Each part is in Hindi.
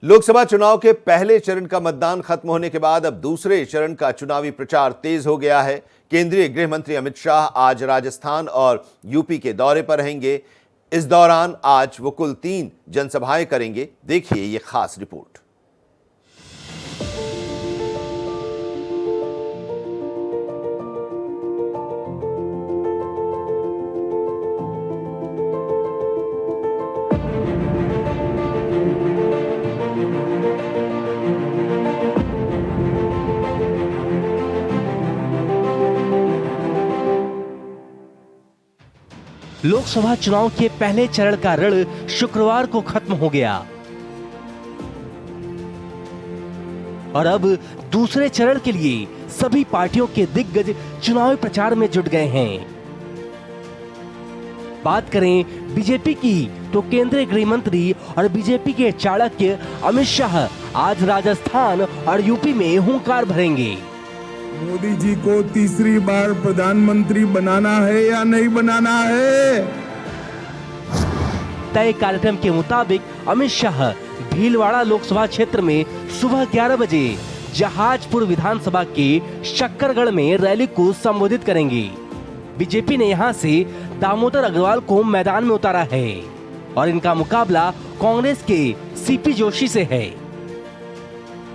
लोकसभा चुनाव के पहले चरण का मतदान खत्म होने के बाद अब दूसरे चरण का चुनावी प्रचार तेज हो गया है। केंद्रीय गृह मंत्री अमित शाह आज राजस्थान और यूपी के दौरे पर रहेंगे। इस दौरान आज वो कुल 3 जनसभाएं करेंगे। देखिए ये खास रिपोर्ट। लोकसभा चुनाव के पहले चरण का रण शुक्रवार को खत्म हो गया और अब दूसरे चरण के लिए सभी पार्टियों के दिग्गज चुनावी प्रचार में जुट गए हैं। बात करें बीजेपी की तो केंद्रीय गृह मंत्री और बीजेपी के चाणक्य अमित शाह आज राजस्थान और यूपी में हुंकार भरेंगे। मोदी जी को तीसरी बार प्रधानमंत्री बनाना है या नहीं बनाना है? तय कार्यक्रम के मुताबिक अमित शाह भीलवाड़ा लोकसभा क्षेत्र में सुबह 11 बजे जहाजपुर विधानसभा के शक्करगढ़ में रैली को संबोधित करेंगे। बीजेपी ने यहां से दामोदर अग्रवाल को मैदान में उतारा है और इनका मुकाबला कांग्रेस के सीपी जोशी से है।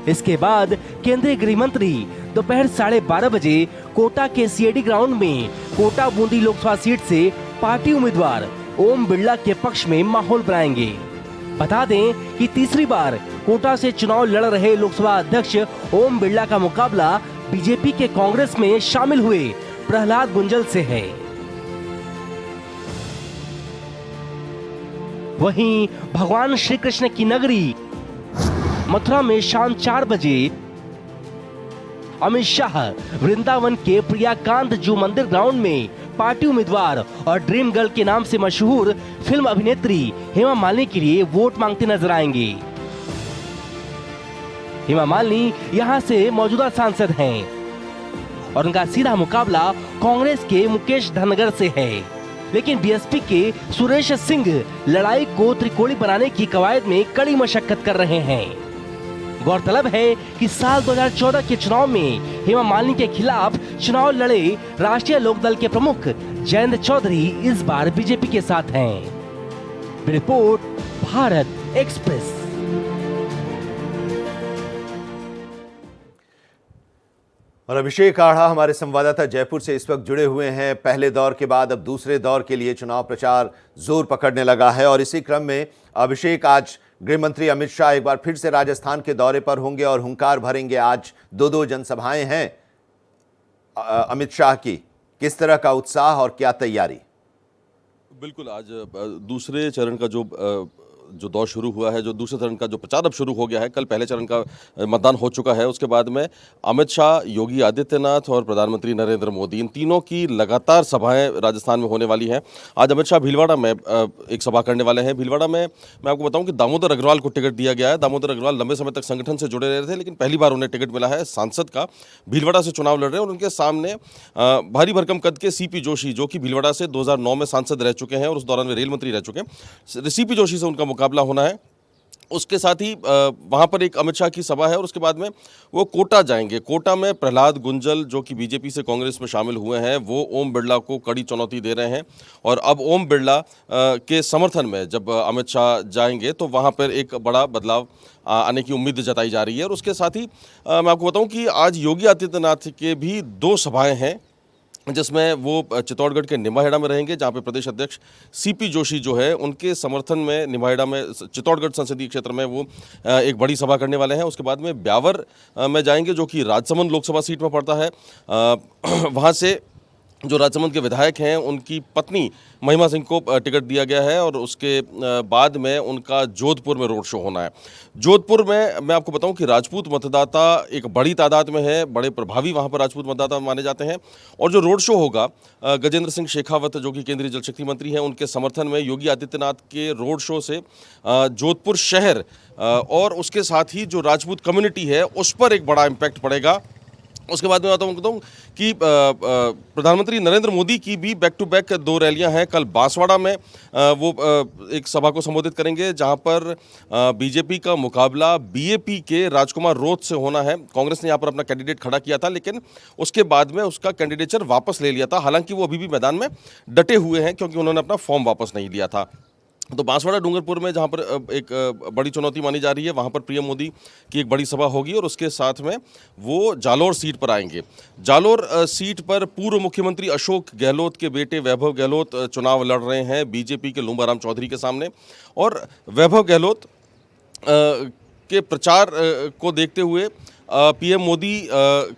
इसके बाद केंद्रीय गृह मंत्री दोपहर 12:30 बजे कोटा के सीएडी ग्राउंड में कोटा बूंदी लोकसभा सीट से पार्टी उम्मीदवार ओम बिरला के पक्ष में माहौल बनाएंगे। बता दें कि तीसरी बार कोटा से चुनाव लड़ रहे लोकसभा अध्यक्ष ओम बिरला का मुकाबला बीजेपी के कांग्रेस में शामिल हुए प्रहलाद गुंजल से है। वहीं भगवान श्री कृष्ण की नगरी मथुरा में शाम 4 बजे अमित शाह वृंदावन के प्रियाकांत जू मंदिर ग्राउंड में पार्टी उम्मीदवार और ड्रीम गर्ल के नाम से मशहूर फिल्म अभिनेत्री हेमा मालिनी के लिए वोट मांगते नजर आएंगे। हेमा मालिनी यहां से मौजूदा सांसद हैं और उनका सीधा मुकाबला कांग्रेस के मुकेश धनगर से है, लेकिन बीएसपी के सुरेश सिंह लड़ाई को त्रिकोणी बनाने की कवायद में कड़ी मशक्कत कर रहे हैं। गौरतलब है कि साल 2014 के चुनाव में हेमा मालिनी के खिलाफ चुनाव लड़े राष्ट्रीय लोकदल के प्रमुख जयंत चौधरी इस बार बीजेपी के साथ हैं। Report Bharat express. और अभिषेक आढ़ा हमारे संवाददाता जयपुर से इस वक्त जुड़े हुए हैं। पहले दौर के बाद अब दूसरे दौर के लिए चुनाव प्रचार जोर पकड़ने लगा है और इसी क्रम में अभिषेक आज गृह मंत्री अमित शाह एक बार फिर से राजस्थान के दौरे पर होंगे और हुंकार भरेंगे। आज 2 जनसभाएं हैं अमित शाह की। किस तरह का उत्साह और क्या तैयारी? बिल्कुल, आज दूसरे चरण का जो दौर शुरू हुआ है, जो दूसरे चरण का जो प्रचार अब शुरू हो गया है। कल पहले चरण का मतदान हो चुका है। उसके बाद में अमित शाह, योगी आदित्यनाथ और प्रधानमंत्री नरेंद्र मोदी, इन तीनों की लगातार सभाएं राजस्थान में होने वाली हैं। आज अमित शाह भीलवाड़ा में एक सभा करने वाले हैं। भीलवाड़ा में मैं आपको बताऊं कि दामोदर अग्रवाल को टिकट दिया गया है। दामोदर अग्रवाल लंबे समय तक संगठन से जुड़े रहे थे, लेकिन पहली बार उन्हें टिकट मिला है सांसद का। भीलवाड़ा से चुनाव लड़ रहे हैं और उनके सामने भारी भरकम कद के सीपी जोशी, जो कि भीलवाड़ा से 2009 में सांसद रह चुके हैं और उस दौरान वे रेल मंत्री रह चुके हैं। सीपी जोशी से उनका मुकाबला होना है। उसके साथ ही वहाँ पर एक अमित शाह की सभा है और उसके बाद में वो कोटा जाएंगे। कोटा में प्रहलाद गुंजल, जो कि बीजेपी से कांग्रेस में शामिल हुए हैं, वो ओम बिरला को कड़ी चुनौती दे रहे हैं और अब ओम बिरला के समर्थन में जब अमित शाह जाएंगे तो वहाँ पर एक बड़ा बदलाव आने की उम्मीद जताई जा रही है। और उसके साथ ही मैं आपको बताऊँ कि आज योगी आदित्यनाथ के भी 2 सभाएँ हैं, जिसमें वो चित्तौड़गढ़ के निम्बाहेड़ा में रहेंगे, जहां पे प्रदेश अध्यक्ष सीपी जोशी जो है उनके समर्थन में निम्बाहेड़ा में चित्तौड़गढ़ संसदीय क्षेत्र में वो एक बड़ी सभा करने वाले हैं। उसके बाद में ब्यावर में जाएंगे, जो कि राजसमंद लोकसभा सीट में पड़ता है। वहां से जो राजसमंद के विधायक हैं उनकी पत्नी महिमा सिंह को टिकट दिया गया है और उसके बाद में उनका जोधपुर में रोड शो होना है। जोधपुर में मैं आपको बताऊं कि राजपूत मतदाता एक बड़ी तादाद में है, बड़े प्रभावी वहां पर राजपूत मतदाता माने जाते हैं। और जो रोड शो होगा, गजेंद्र सिंह शेखावत जो कि केंद्रीय जल शक्ति मंत्री हैं, उनके समर्थन में योगी आदित्यनाथ के रोड शो से जोधपुर शहर और उसके साथ ही जो राजपूत कम्युनिटी है उस पर एक बड़ा इम्पैक्ट पड़ेगा। उसके बाद मैं बताऊँ कि प्रधानमंत्री नरेंद्र मोदी की भी बैक टू बैक 2 रैलियां हैं। कल बांसवाड़ा में वो एक सभा को संबोधित करेंगे, जहां पर बीजेपी का मुकाबला बीएपी के राजकुमार रोत से होना है। कांग्रेस ने यहां पर अपना कैंडिडेट खड़ा किया था, लेकिन उसके बाद में उसका कैंडिडेचर वापस ले लिया था। हालांकि वो अभी भी मैदान में डटे हुए हैं, क्योंकि उन्होंने अपना फॉर्म वापस नहीं लिया था। तो बांसवाड़ा डूंगरपुर में जहां पर एक बड़ी चुनौती मानी जा रही है, वहां पर पीएम मोदी की एक बड़ी सभा होगी और उसके साथ में वो जालोर सीट पर आएंगे। जालोर सीट पर पूर्व मुख्यमंत्री अशोक गहलोत के बेटे वैभव गहलोत चुनाव लड़ रहे हैं बीजेपी के लूंबाराम चौधरी के सामने। और वैभव गहलोत के प्रचार को देखते हुए पीएम मोदी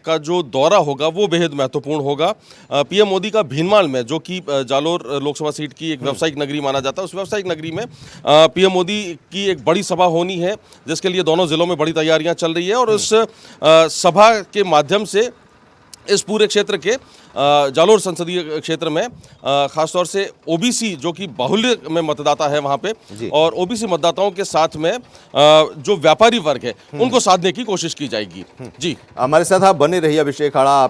का जो दौरा होगा वो बेहद महत्वपूर्ण होगा। पीएम मोदी का भीनमाल में, जो कि जालोर लोकसभा सीट की एक व्यावसायिक नगरी माना जाता है, उस व्यावसायिक नगरी में पीएम मोदी की एक बड़ी सभा होनी है, जिसके लिए दोनों जिलों में बड़ी तैयारियां चल रही है। और उस सभा के माध्यम से इस पूरे क्षेत्र के जालोर संसदीय क्षेत्र में खासतौर से ओबीसी, जो कि बाहुल्य में मतदाता है वहां पे, और ओबीसी मतदाताओं के साथ में जो व्यापारी वर्ग है उनको साधने की कोशिश की जाएगी। जी, हमारे साथ आप बने रहिए अभिषेक आड़ा।